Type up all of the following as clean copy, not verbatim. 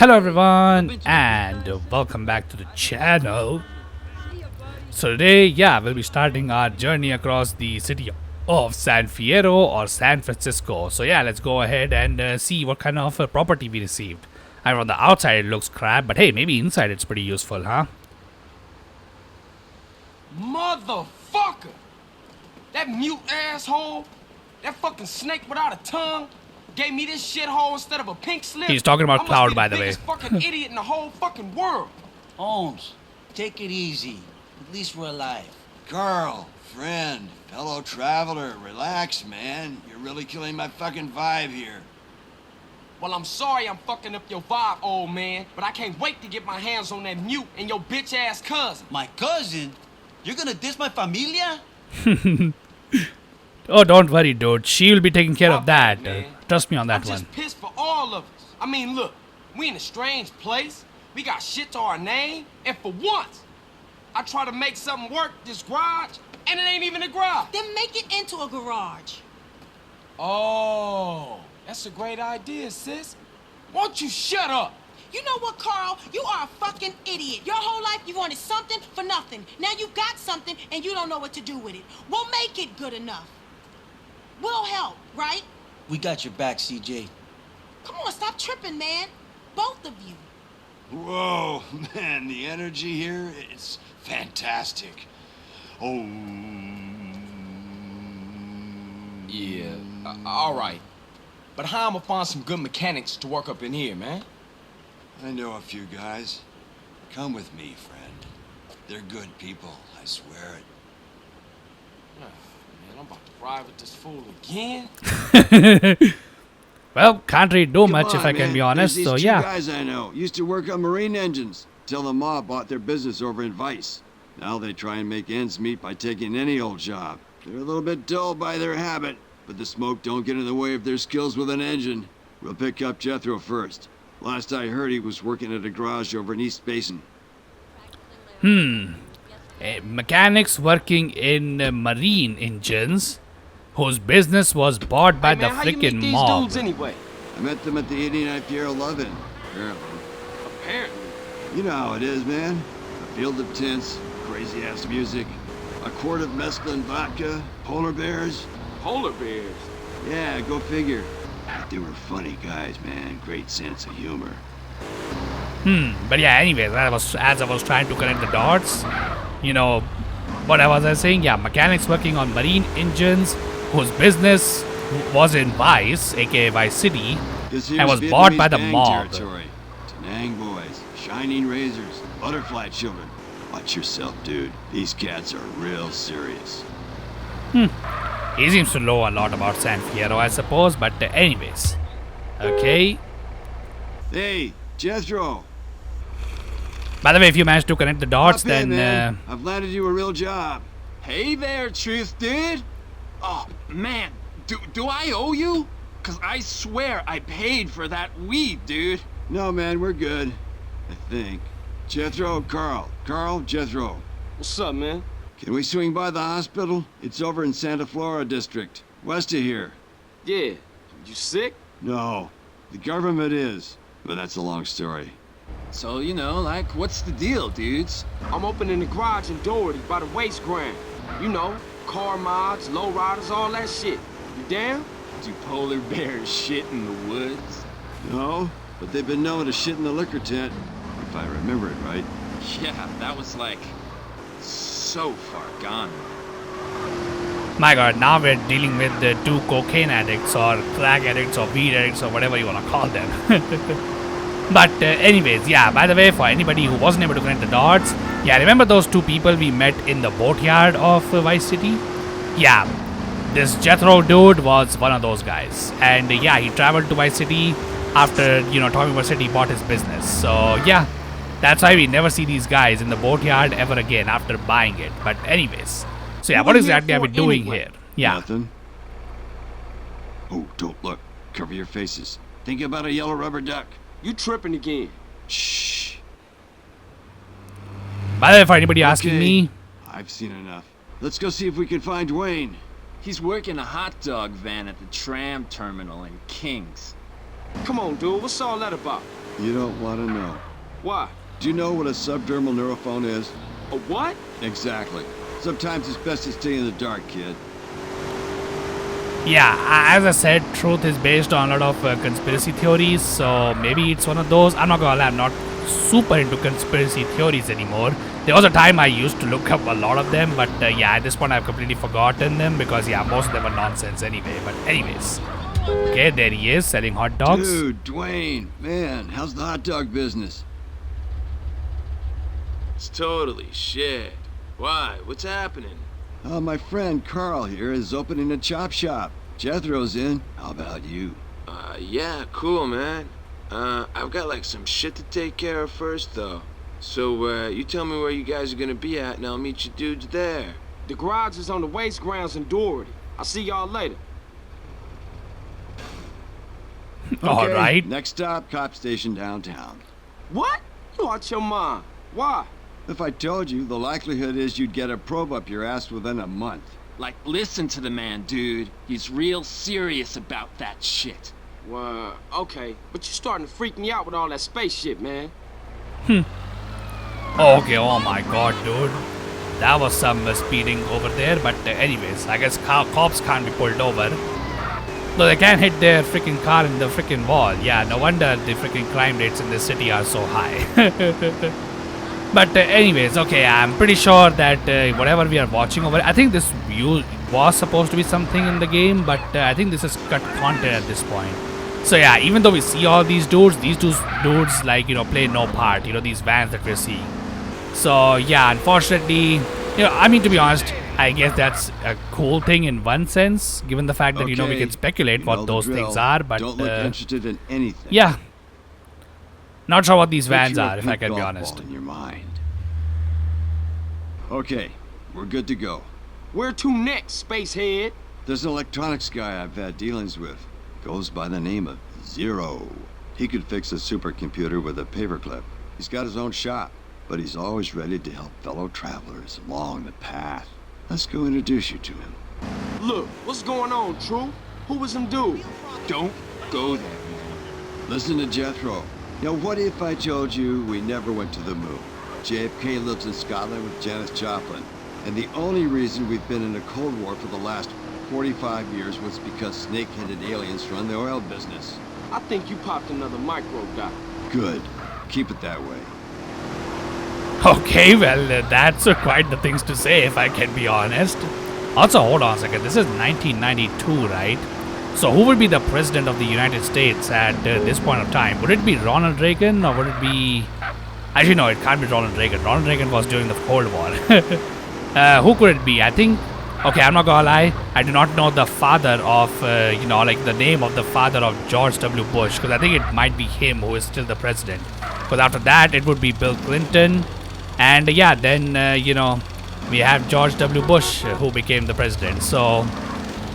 Hello everyone and welcome back to the channel. So today, we'll be starting our journey across the city of San Fierro or San Francisco. So let's go ahead and see what kind of property we received. And from the outside it looks crap, but hey, maybe inside it's pretty useful, huh? Motherfucker! That mute asshole, that fucking snake without a tongue, gave me this shithole instead of a pink slip. He's talking about Cloud, by the way. I must be the biggest fucking idiot in the whole fucking world. Holmes, take it easy. At least we're alive. Carl, friend, fellow traveler, relax, man. You're really killing my fucking vibe here. Well, I'm sorry I'm fucking up your vibe, old man, but I can't wait to get my hands on that mute and your bitch-ass cousin. My cousin? You're gonna diss my familia? Oh, don't worry, dude. She'll be taking care of that. Man. Trust me on that I'm one. just pissed for all of us. I mean, look, we in a strange place. We got shit to our name, and for once, I try to make something work this garage, and it ain't even a garage. Then make it into a garage. Oh, that's a great idea, sis. Won't you shut up? You know what, Carl? You are a fucking idiot. Your whole life you wanted something for nothing. Now you got something and you don't know what to do with it. We'll make it good enough. We'll help, right? We got your back, CJ. Come on, stop tripping, man. Both of you. Whoa, man, the energy here, it's fantastic. Oh. Yeah, all right. But how I'ma find some good mechanics to work up in here, man? I know a few guys. Come with me, friend. They're good people, I swear it. Oh, man, I'm about to ride with this fool again. Well, can't really do Come much if on, I can man. be honest, There's so these yeah. two guys I know used to work on marine engines till the mob bought their business over in Vice. Now they try and make ends meet by taking any old job. They're a little bit dull by their habit, but the smoke don't get in the way of their skills with an engine. We'll pick up Jethro first. Last I heard, he was working at a garage over in East Basin. Mechanics working in marine engines whose business was bought by Hey, the man, how you meet freaking these mob. dudes anyway? I met them at the 89 Piero Lovin', apparently. Apparently. You know how it is, man. A field of tents, crazy-ass music, a quart of mescaline vodka, polar bears. Polar bears. Yeah, go figure. They were funny guys, man. Great sense of humor. But yeah, anyways, as I was trying to connect the dots, you know, what I was saying? Yeah, mechanics working on marine engines whose business was in Vice, aka Vice City, This and here's was bought by Vietnamese the gang mob. territory. Tenang boys, shining razors, butterfly children. Watch yourself, dude. These cats are real serious. He seems to know a lot about San Fierro, I suppose, but anyways. Okay. Hey, Jethro. By the way, if you manage to connect the dots, Hop in, then man. I've landed you a real job. Hey there, Truth Dude. Oh, man, do I owe you? Cause I swear I paid for that weed, dude. No, man, we're good. I think. Jethro, Carl. Carl, Jethro. What's up, man? Can we swing by the hospital? It's over in Santa Flora district, west of here. Yeah. You sick? No, the government is, but that's a long story. So, you know, like, what's the deal, dudes? I'm opening the garage in Doherty by the waste ground. You know, car mods, low riders, all that shit. You down? Do polar bears shit in the woods? No, but they've been known to shit in the liquor tent, if I remember it right. Yeah, that was like so far gone. my god, now we're dealing with the two cocaine addicts or crack addicts or weed addicts or whatever you want to call them. But anyways, yeah, by the way, for anybody who wasn't able to connect the dots, yeah, remember those two people we met in the boatyard of Vice City? Yeah, this Jethro dude was one of those guys. And yeah, he traveled to Vice City after, you know, Tommy Vercetti bought his business. So yeah, that's why we never see these guys in the boatyard ever again after buying it. But anyways, so yeah, what exactly are we doing here? Yeah. Nothing. Oh, don't look. Cover your faces. Think about a yellow rubber duck. You tripping again. Shh. By the way, for anybody asking Okay. me, I've seen enough. Let's go see if we can find Dwayne. He's working a hot dog van at the tram terminal in Kings. Come on, dude. What's all that about? You don't want to know. Why? Do you know what a subdermal neurophone is? A what? Exactly. Sometimes it's best to stay in the dark, kid. Yeah, as I said, truth is based on a lot of conspiracy theories, so maybe it's one of those. I'm not gonna lie, I'm not super into conspiracy theories anymore. There was a time I used to look up a lot of them, but yeah, at this point I've completely forgotten them because yeah, most of them are nonsense anyway. But anyways, okay, there he is selling hot dogs. Dude, Dwayne, man, how's the hot dog business? It's totally shit. Why? What's happening? My friend Carl here is opening a chop shop. Jethro's in. How about you? Yeah, cool, man. I've got like some shit to take care of first, though. So, you tell me where you guys are gonna be at, and I'll meet you dudes there. The garage is on the waste grounds in Doherty. I'll see y'all later. All right. Next stop, cop station downtown. What? You out your mind. Why? If I told you, the likelihood is you'd get a probe up your ass within a month. Like, listen to the man, dude. He's real serious about that shit. Well, okay. But you're starting to freak me out with all that space shit, man. Okay, oh my god, dude. That was some speeding over there, but anyways, I guess cops can't be pulled over. Though they can hit their freaking car in the freaking wall. Yeah, no wonder the freaking crime rates in this city are so high. But anyways, okay, I'm pretty sure that whatever we are watching over, I think this view was supposed to be something in the game, but I think this is cut content at this point. So yeah, even though we see all these dudes like, you know, play no part, you know, these vans that we're seeing. So yeah, unfortunately, you know, I mean, to be honest, I guess that's a cool thing in one sense, given the fact that, you know, we can speculate what those things are, but don't look interested in anything. yeah. Not sure what these vans Picture a are, if I pink can be golf honest. ball in your mind. Okay, we're good to go. Where to next, spacehead? There's an electronics guy I've had dealings with. Goes by the name of Zero. He could fix a supercomputer with a paperclip. He's got his own shop, but he's always ready to help fellow travelers along the path. Let's go introduce you to him. Look, what's going on, True? Who was them dude? Don't go there, man. Listen to Jethro. Now, what if I told you we never went to the moon? JFK lives in Scotland with Janis Joplin. And the only reason we've been in a Cold War for the last 45 years was because snake-headed aliens run the oil business. I think you popped another micro dot. Good. Keep it that way. Okay, well, that's quite the things to say, if I can be honest. Also, hold on a second. This is 1992, right? So who would be the president of the United States at this point of time? Would it be Ronald Reagan, or would it be... Actually, no, it can't be Ronald Reagan. Ronald Reagan was during the Cold War. Who could it be? I think... Okay, I'm not gonna lie. I do not know the father of, you know, like the name of the father of George W. Bush. Because I think it might be him who is still the president. Because after that, it would be Bill Clinton. And yeah, then, you know, we have George W. Bush who became the president. So...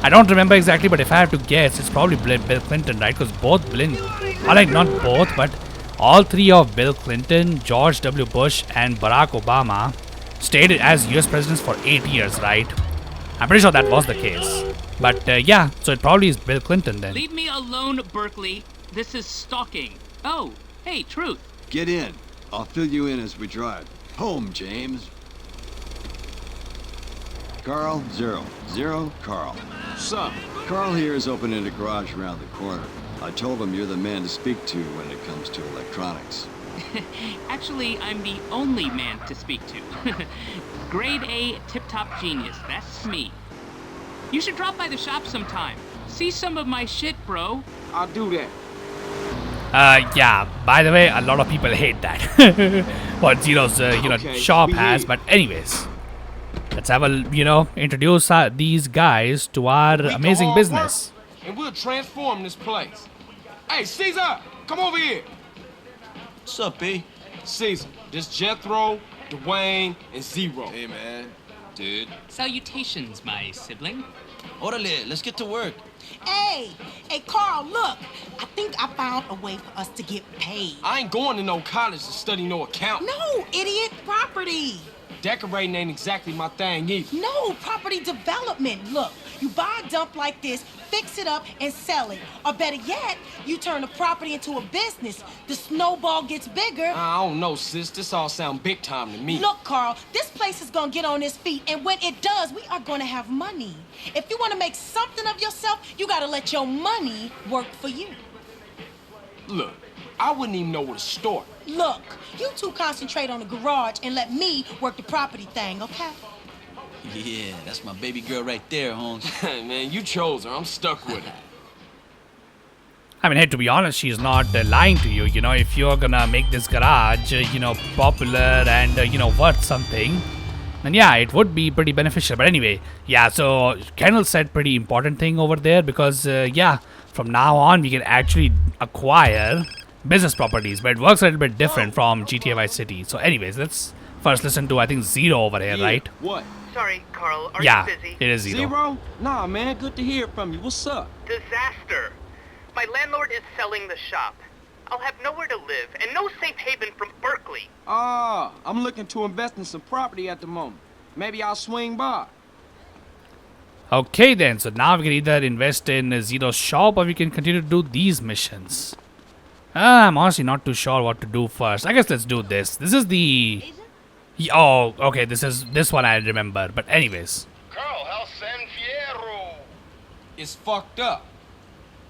I don't remember exactly, but if I have to guess, it's probably Bill Clinton, right? Because both like not both, but all three of Bill Clinton, George W. Bush, and Barack Obama stayed as US presidents for 8 years, right? I'm pretty sure that was the case. But yeah, so it probably is Bill Clinton then. Leave me alone, Berkeley. This is stalking. Oh, hey, Truth. Get in. I'll fill you in as we drive. Home, James. Carl, Zero. Zero, Carl. What's up? Carl here is opening a garage around the corner. I told him you're the man to speak to when it comes to electronics. Actually, I'm the only man to speak to. Grade A tip-top genius, that's me. You should drop by the shop sometime. See some of my shit, bro. I'll do that. Yeah, by the way, a lot of people hate that. What Zero's, you know, Okay, shop we has, here. but anyways. Let's have a, you know, introduce these guys to our We amazing go hard business. work, and we'll transform this place. Hey, Caesar, come over here. What's up, B? Caesar, this Jethro, Dwayne, and Zero. Hey, man. Dude. Salutations, my sibling. Orale, let's get to work. Hey, Carl, look. I think I found a way for us to get paid. I ain't going to no college to study no accounting. No, idiot, property. Decorating ain't exactly my thing either. No, property development. Look, you buy a dump like this, fix it up and sell it. Or better yet, you turn the property into a business. The snowball gets bigger. I don't know, sis. This all sound big time to me. Look, Carl, this place is gonna get on its feet, and when it does, we are gonna have money. If you wanna make something of yourself, you gotta let your money work for you. Look, I wouldn't even know where to start. Look, you two concentrate on the garage and let me work the property thing, okay? Yeah, that's my baby girl right there, Holmes. Man, you chose her. I'm stuck with her. I mean, hey, to be honest, she's not lying to you. You know, if you're gonna make this garage, popular and, worth something, then yeah, it would be pretty beneficial. But anyway, yeah, so Kendall said pretty important thing over there because, yeah, from now on, we can actually acquire business properties, but it works a little bit different from GTA Vice City. So anyways, let's first listen to, I think, Zero over here, right? What? Sorry, Carl, are Yeah, you busy? it is Zero. Zero? Nah, man, good to hear from you. What's up? Disaster. My landlord is selling the shop. I'll have nowhere to live and no safe haven from Berkeley. Ah, I'm looking to invest in some property at the moment. Maybe I'll swing by. Okay then, so now we can either invest in Zero's shop or we can continue to do these missions. I'm honestly not too sure what to do first. I guess let's do this. This is the... Oh, okay, this one I remember. But anyways. Carl, how's San Fierro? It's fucked up.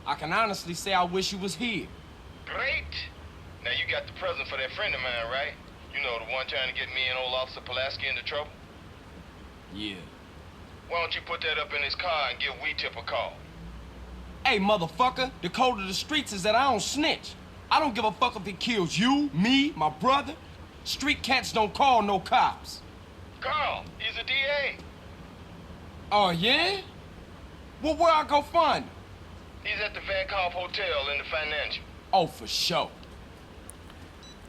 I can honestly say I wish you was here. Great. Now you got the present for that friend of mine, right? You know, the one trying to get me and old Officer Pulaski into trouble? Yeah. Why don't you put that up in his car and give Tip a call? Hey, motherfucker, the code of the streets is that I don't snitch. I don't give a fuck if he kills you, me, my brother. Street cats don't call no cops. Carl, he's a DA. Oh, yeah? Well, where I go find him? He's at the Van Calf Hotel in the Financial. Oh, for sure.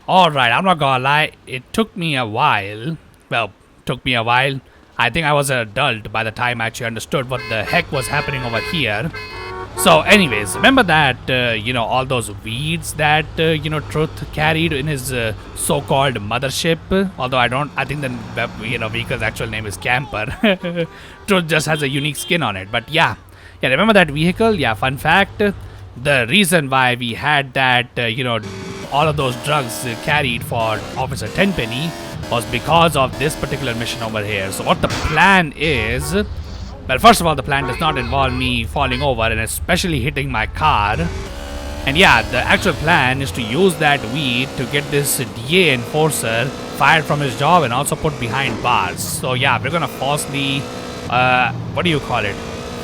Alright, I'm not gonna lie. It took me a while. Well, took me a while. I think I was an adult by the time I actually understood what the heck was happening over here. So anyways, remember that, all those weeds that, Truth carried in his so-called mothership? Although I think the, vehicle's actual name is Camper. Truth just has a unique skin on it. But yeah, remember that vehicle? Yeah, fun fact, the reason why we had that, all of those drugs carried for Officer Tenpenny was because of this particular mission over here. So what the plan is... Well, first of all, the plan does not involve me falling over and especially hitting my car. And yeah, the actual plan is to use that weed to get this DA enforcer fired from his job and also put behind bars. So yeah, we're gonna falsely,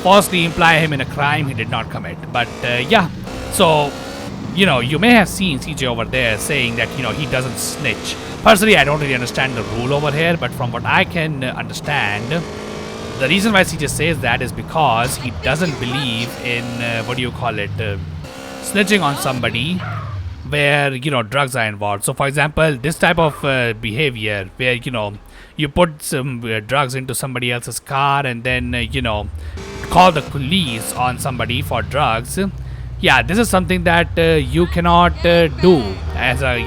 falsely imply him in a crime he did not commit. But yeah, so, you may have seen CJ over there saying that, he doesn't snitch. Personally, I don't really understand the rule over here, but from what I can understand, the reason why CJ says that is because he doesn't believe in, snitching on somebody where, drugs are involved. So, for example, this type of behavior where, you put some drugs into somebody else's car and then, call the police on somebody for drugs. Yeah, this is something that you cannot do as a,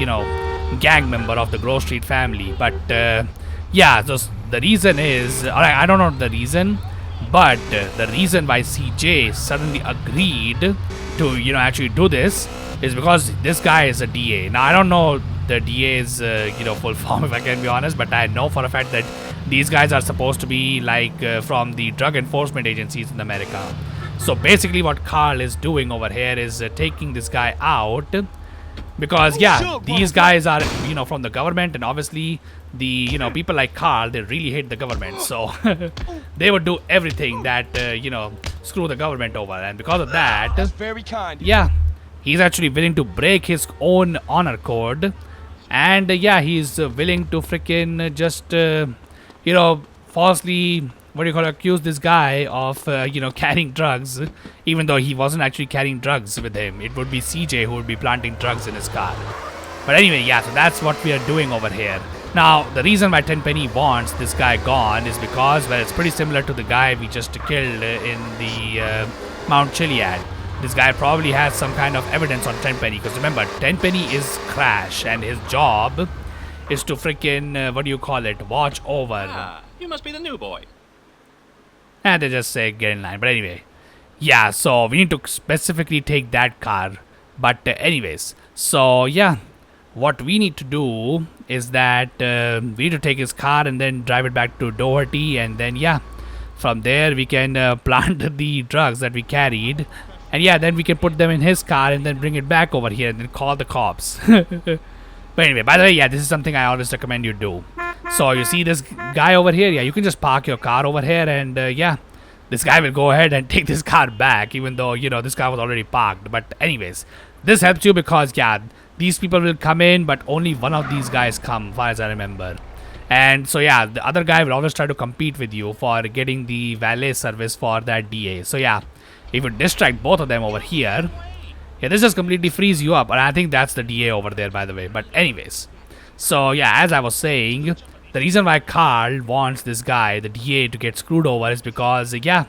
gang member of the Grove Street family. But, yeah, so the reason is, I don't know the reason, but the reason why CJ suddenly agreed to, actually do this is because this guy is a DA. Now, I don't know the DA's, full form, if I can be honest, but I know for a fact that these guys are supposed to be, like, from the drug enforcement agencies in America. So, basically what Carl is doing over here is taking this guy out because, yeah, these guys are, from the government, and obviously the, people like Carl, they really hate the government. So, they would do everything that, screw the government over. And because of that, That's very kind. yeah, he's actually willing to break his own honor code. And, yeah, he's willing to freaking just, falsely, accuse this guy of, carrying drugs, even though he wasn't actually carrying drugs with him. It would be CJ who would be planting drugs in his car. But anyway, yeah, so that's what we are doing over here. Now, the reason why Tenpenny wants this guy gone is because, well, it's pretty similar to the guy we just killed in the Mount Chiliad. This guy probably has some kind of evidence on Tenpenny, because remember, Tenpenny is Crash, and his job is to freaking, watch over. Ah, you must be the new boy. And they just say get in line. But anyway, Yeah, so we need to specifically take that car. But anyways, so yeah, what we need to do is that we need to take his car and then drive it back to Doherty, and then yeah, from there we can plant the drugs that we carried, and yeah, then we can put them in his car and then bring it back over here and then call the cops. But anyway, by the way, yeah, this is something I always recommend you do. So you see this guy over here? Yeah, you can just park your car over here, and yeah, this guy will go ahead and take this car back, even though, you know, this car was already parked. But anyways, this helps you because, yeah, these people will come in, but only one of these guys come, as far as I remember. And so, yeah, the other guy will always try to compete with you for getting the valet service for that DA. So, yeah, if you distract both of them over here, yeah, this just completely frees you up. And I think that's the DA over there, by the way. But anyways, so, yeah, as I was saying, the reason why Carl wants this guy, the DA, to get screwed over is because, yeah,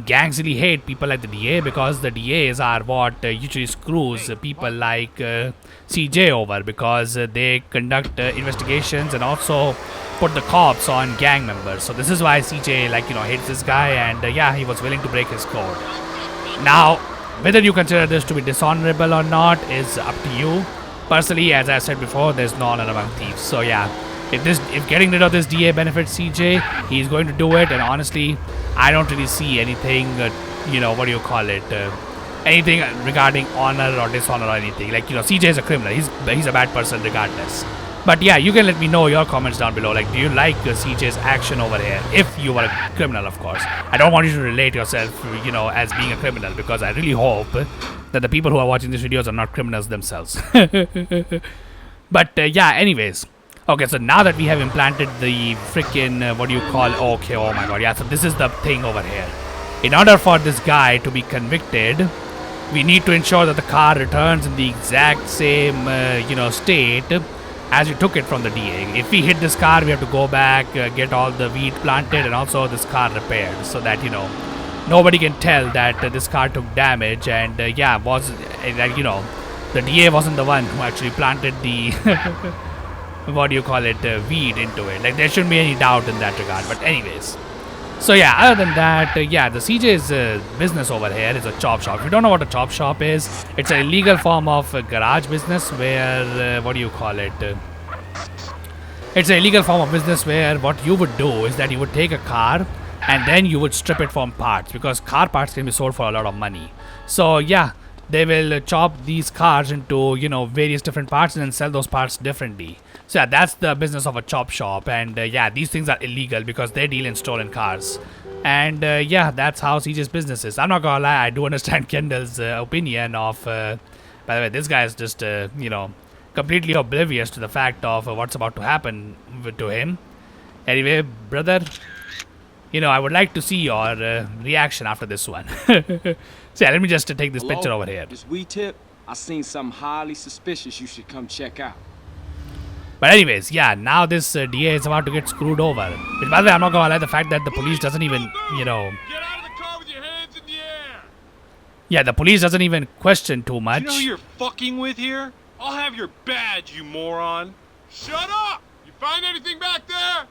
gangs really hate people like the DA, because the DAs are what usually screws people like CJ over, because they conduct investigations and also put the cops on gang members. So this is why CJ, like, you know, hates this guy, and yeah, he was willing to break his code. Now, whether you consider this to be dishonorable or not is up to you. Personally, as I said before, there's no honor among thieves. So yeah, if getting rid of this DA benefits CJ, he's going to do it. And honestly, I don't really see anything, you know, what do you call it? Anything regarding honor or dishonor or anything. Like, you know, CJ is a criminal. He's a bad person regardless. But yeah, you can let me know your comments down below. Like, do you like CJ's action over here? If you were a criminal, of course. I don't want you to relate yourself, you know, as being a criminal, because I really hope that the people who are watching these videos are not criminals themselves. But yeah, anyways. Okay, so now that we have implanted the freaking, what do you call, okay, oh my god, yeah, so this is the thing over here. In order for this guy to be convicted, we need to ensure that the car returns in the exact same, you know, state as you took it from the DA. If we hit this car, we have to go back, get all the weed planted, and also this car repaired, so that, you know, nobody can tell that this car took damage, and yeah, you know, the DA wasn't the one who actually planted the what do you call it, weed into it. Like, there shouldn't be any doubt in that regard. But anyways, so yeah, other than that, yeah, the CJ's business over here is a chop shop. If you don't know what a chop shop is, it's an illegal form of garage business where, what do you call it, it's an illegal form of business where what you would do is that you would take a car and then you would strip it from parts, because car parts can be sold for a lot of money. So yeah, they will chop these cars into, you know, various different parts and then sell those parts differently. So yeah, that's the business of a chop shop. And yeah, these things are illegal because they deal in stolen cars. And yeah, that's how CJ's business is. I'm not gonna lie, I do understand Kendall's opinion of, by the way, this guy is just, you know, completely oblivious to the fact of what's about to happen to him. Anyway, brother, you know, I would like to see your reaction after this one. So yeah, let me just take this picture over here. This weed tip, I seen something highly suspicious you should come check out. But anyways, yeah, now this DA is about to get screwed over. Which, by the way, I'm not gonna lie, the fact that the police doesn't even, you know... Get out of the car with your hands in the air! Yeah, the police doesn't even question too much. You know who you're fucking with here? I'll have your badge, you moron! Shut up! You find anything back there?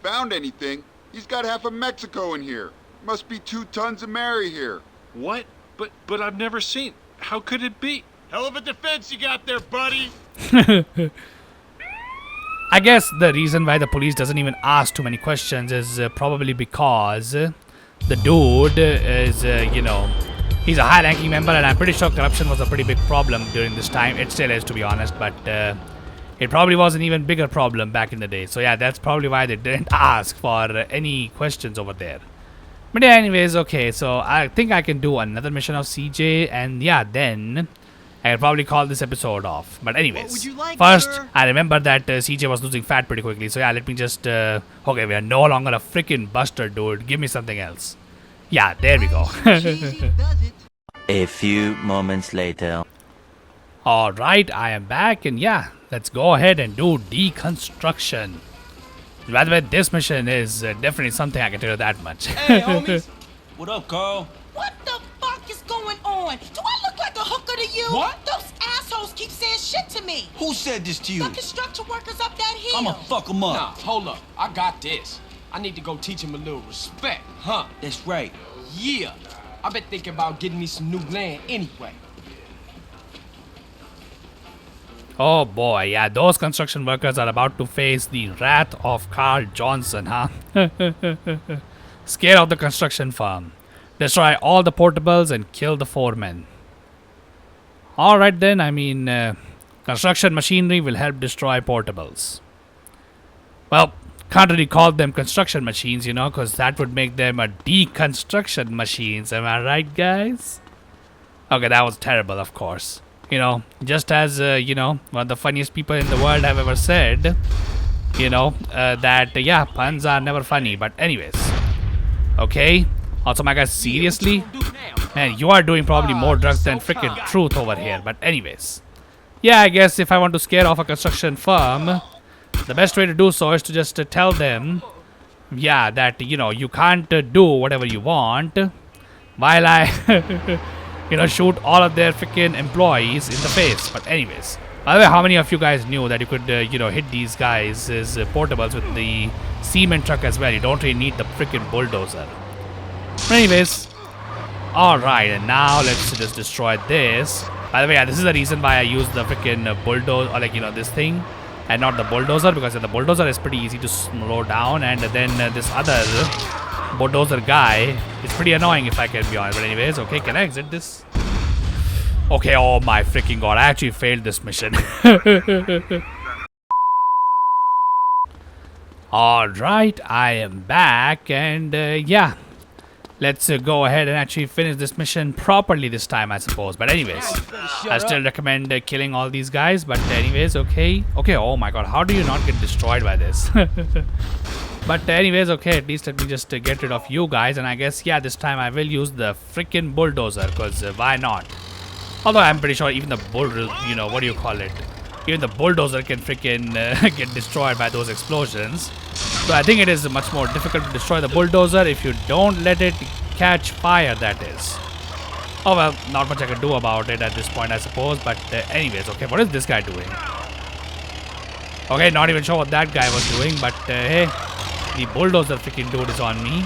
Found anything? He's got half of Mexico in here. Must be 2 tons of Mary here. What? But I've never seen... How could it be? Hell of a defense you got there, buddy! I guess the reason why the police doesn't even ask too many questions is probably because the dude is, you know, he's a high-ranking member, and I'm pretty sure corruption was a pretty big problem during this time. It still is, to be honest, but it probably was an even bigger problem back in the day. So yeah, that's probably why they didn't ask for any questions over there. But yeah, anyways, okay, so I think I can do another mission of CJ, and yeah, then I'll probably call this episode off. But anyways, first, sir? I remember that CJ was losing fat pretty quickly. So yeah, let me just... okay, we are no longer a freaking buster, dude. Give me something else. Yeah, there we go. A few moments later. Alright, I am back. And yeah, let's go ahead and do Deconstruction. By the way, this mission is definitely something, I can tell you that much. Hey, homies. What up, Carl? What the fuck is going on? Do I look like a hooker to you? What? Those assholes keep saying shit to me. Who said this to you? The construction workers up that hill. I'ma fuck them up. Nah, hold up. I got this. I need to go teach him a little respect, huh? That's right. Yeah. I've been thinking about getting me some new land anyway. Oh boy, yeah, those construction workers are about to face the wrath of Carl Johnson, huh? Scare of the construction firm. Destroy all the portables and kill the foremen. Alright then, I mean, construction machinery will help destroy portables. Well, can't really call them construction machines, you know, because that would make them a deconstruction machines. Am I right, guys? Okay, that was terrible, of course. You know, just as, you know, one of the funniest people in the world have ever said, you know, that, yeah, puns are never funny. But anyways, okay. Also, my guys, seriously? Man, you are doing probably more drugs than freaking truth over here. But anyways, yeah, I guess if I want to scare off a construction firm, the best way to do so is to just tell them, yeah, that, you know, you can't do whatever you want while I... you know, shoot all of their freaking employees in the face. But anyways, by the way, how many of you guys knew that you could, you know, hit these guys' portables with the cement truck as well? You don't really need the freaking bulldozer. But anyways, alright, and now let's just destroy this. By the way, yeah, this is the reason why I use the freaking bulldozer, or like, you know, this thing, and not the bulldozer, because the bulldozer is pretty easy to slow down, and then this other bulldozer guy is pretty annoying, if I can be honest. But anyways, okay, can I exit this? Okay, oh my freaking god, I actually failed this mission. Alright, I am back, and yeah, let's go ahead and actually finish this mission properly this time, I suppose. But anyways, I still recommend killing all these guys. But anyways, okay, oh my god, how do you not get destroyed by this? But anyways, okay, at least let me just get rid of you guys. And I guess, yeah, this time I will use the freaking bulldozer, because why not? Although I'm pretty sure even the you know, what do you call it? Even the bulldozer can freaking get destroyed by those explosions. So I think it is much more difficult to destroy the bulldozer if you don't let it catch fire, that is. Oh well, not much I can do about it at this point, I suppose. But anyways, okay, what is this guy doing? Okay, not even sure what that guy was doing, but hey, the bulldozer freaking dude is on me.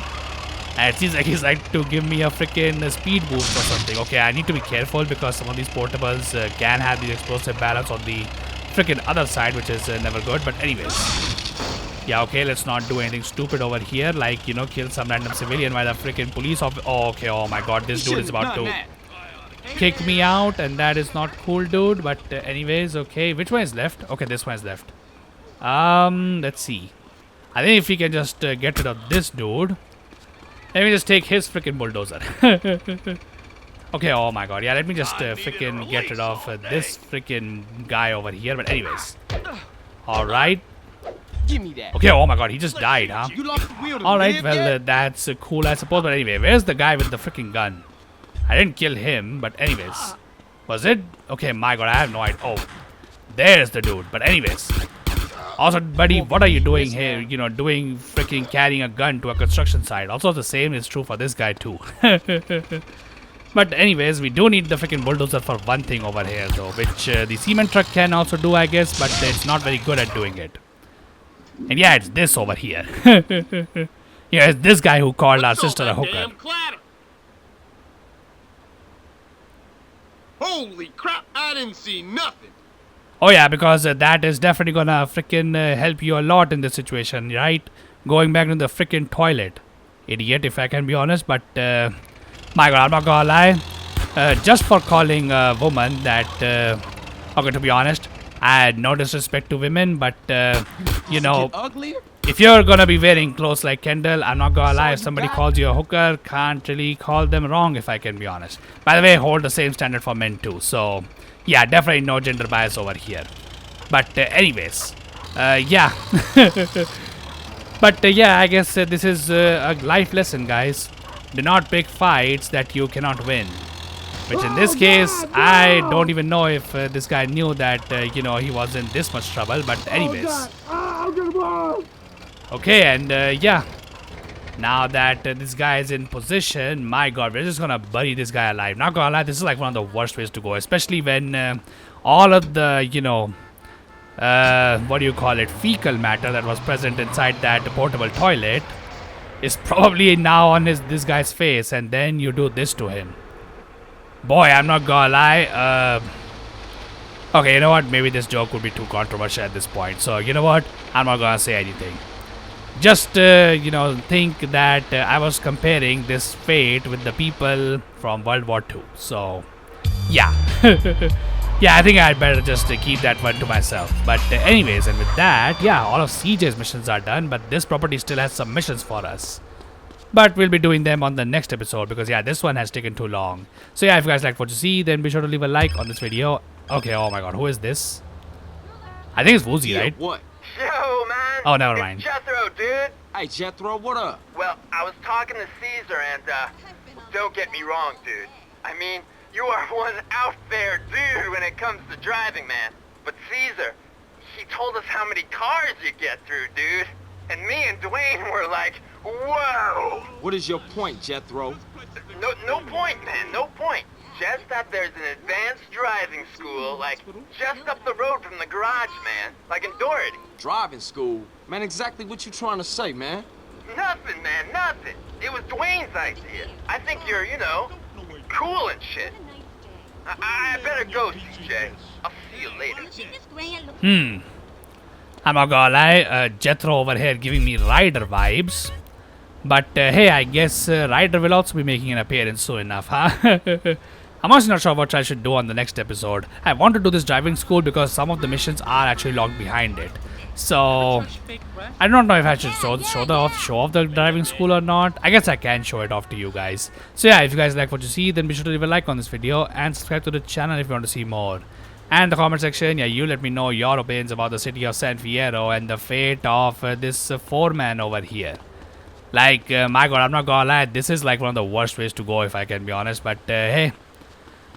And it seems like he's like to give me a freaking speed boost or something. Okay, I need to be careful because some of these portables can have the explosive barrels on the freaking other side, which is never good. But anyways, yeah, okay, let's not do anything stupid over here, like, you know, kill some random civilian while the freaking police officer. Oh, okay, oh my god, this dude is about to kick me out, and that is not cool, dude. But anyways, okay, which one is left? Okay, this one is left. Let's see. I think if we can just get rid of this dude, let me just take his freaking bulldozer. Okay, oh my god, yeah, let me just freaking get rid of this freaking guy over here. But anyways, alright. Give me that. Okay, oh my god, he just died, huh? Alright, well, that's cool, I suppose. But anyway, where's the guy with the freaking gun? I didn't kill him, but anyways. Was it? Okay, my god, I have no idea. Oh, there's the dude. But anyways. Also, buddy, what are you doing here? You know, doing freaking carrying a gun to a construction site. Also, the same is true for this guy, too. But anyways, we do need the freaking bulldozer for one thing over here, though, which the cement truck can also do, I guess, but it's not very good at doing it. And yeah, it's this over here. Yeah, it's this guy who called our sister a hooker. Holy crap, I didn't see nothing. Oh yeah, because that is definitely gonna freaking help you a lot in this situation, right? Going back to the freaking toilet. Idiot, if I can be honest. But my god, I'm not gonna lie. Just for calling a woman that, okay, to be honest, I had no disrespect to women, but you know, if you're gonna be wearing clothes like Kendall, I'm not gonna lie, if somebody calls you a hooker, can't really call them wrong, if I can be honest. By the way, hold the same standard for men too, so yeah, definitely no gender bias over here. But anyways, yeah. But yeah, I guess this is a life lesson, guys. Do not pick fights that you cannot win. Which in this case, I don't even know if this guy knew that, you know, he was in this much trouble. But anyways. Okay, and yeah. Now that this guy is in position, my god, we're just gonna bury this guy alive. Not gonna lie, this is like one of the worst ways to go. Especially when all of the, you know, what do you call it, fecal matter that was present inside that portable toilet is probably now on this guy's face, and then you do this to him. Boy, I'm not gonna lie. Okay, you know what? Maybe this joke would be too controversial at this point. So, you know what? I'm not gonna say anything. Just, think that I was comparing this fate with the people from World War II. So, yeah. Yeah, I think I'd better just keep that one to myself. But anyways, and with that, yeah, all of CJ's missions are done. But this property still has some missions for us. But we'll be doing them on the next episode because, yeah, this one has taken too long. So, yeah, if you guys like what you see, then be sure to leave a like on this video. Okay, oh my god, who is this? I think it's Woozy, Yeah, right? what? Yo, man. Oh, never mind. It's Jethro, dude. Hey, Jethro, what up? Well, I was talking to Caesar and, don't get me wrong, dude. I mean, you are one out there dude when it comes to driving, man. But Caesar, he told us how many cars you get through, dude. And me and Dwayne were like, whoa. What is your point, Jethro? No point, man, no point. Just that there's an advanced driving school, like, just up the road from the garage, man. Like in Doherty. Driving school? Man, exactly what you trying to say, man? Nothing, man, nothing. It was Dwayne's idea. I think you're, cool and shit. I better go, CJ. I'll see you later. I'm not gonna lie, Jethro over here giving me Ryder vibes. But hey, I guess Ryder will also be making an appearance soon enough, huh? I'm honestly not sure what I should do on the next episode. I want to do this driving school because some of the missions are actually logged behind it. So, I don't know if I should show off the driving school or not. I guess I can show it off to you guys. So yeah, if you guys like what you see, then be sure to leave a like on this video and subscribe to the channel if you want to see more. And in the comment section, yeah, you let me know your opinions about the city of San Fierro and the fate of this foreman over here. Like, my god, I'm not gonna lie, this is like one of the worst ways to go if I can be honest. But hey,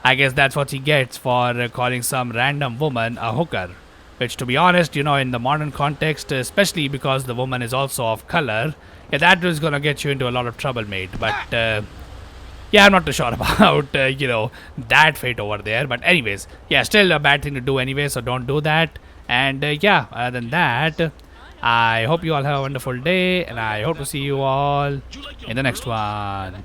I guess that's what he gets for calling some random woman a hooker. Which, to be honest, in the modern context, especially because the woman is also of color, yeah, that is gonna get you into a lot of trouble, mate. But yeah, I'm not too sure about that fate over there. But anyways, yeah, still a bad thing to do anyway, so don't do that. And yeah, other than that, I hope you all have a wonderful day, and I hope to see you all in the next one.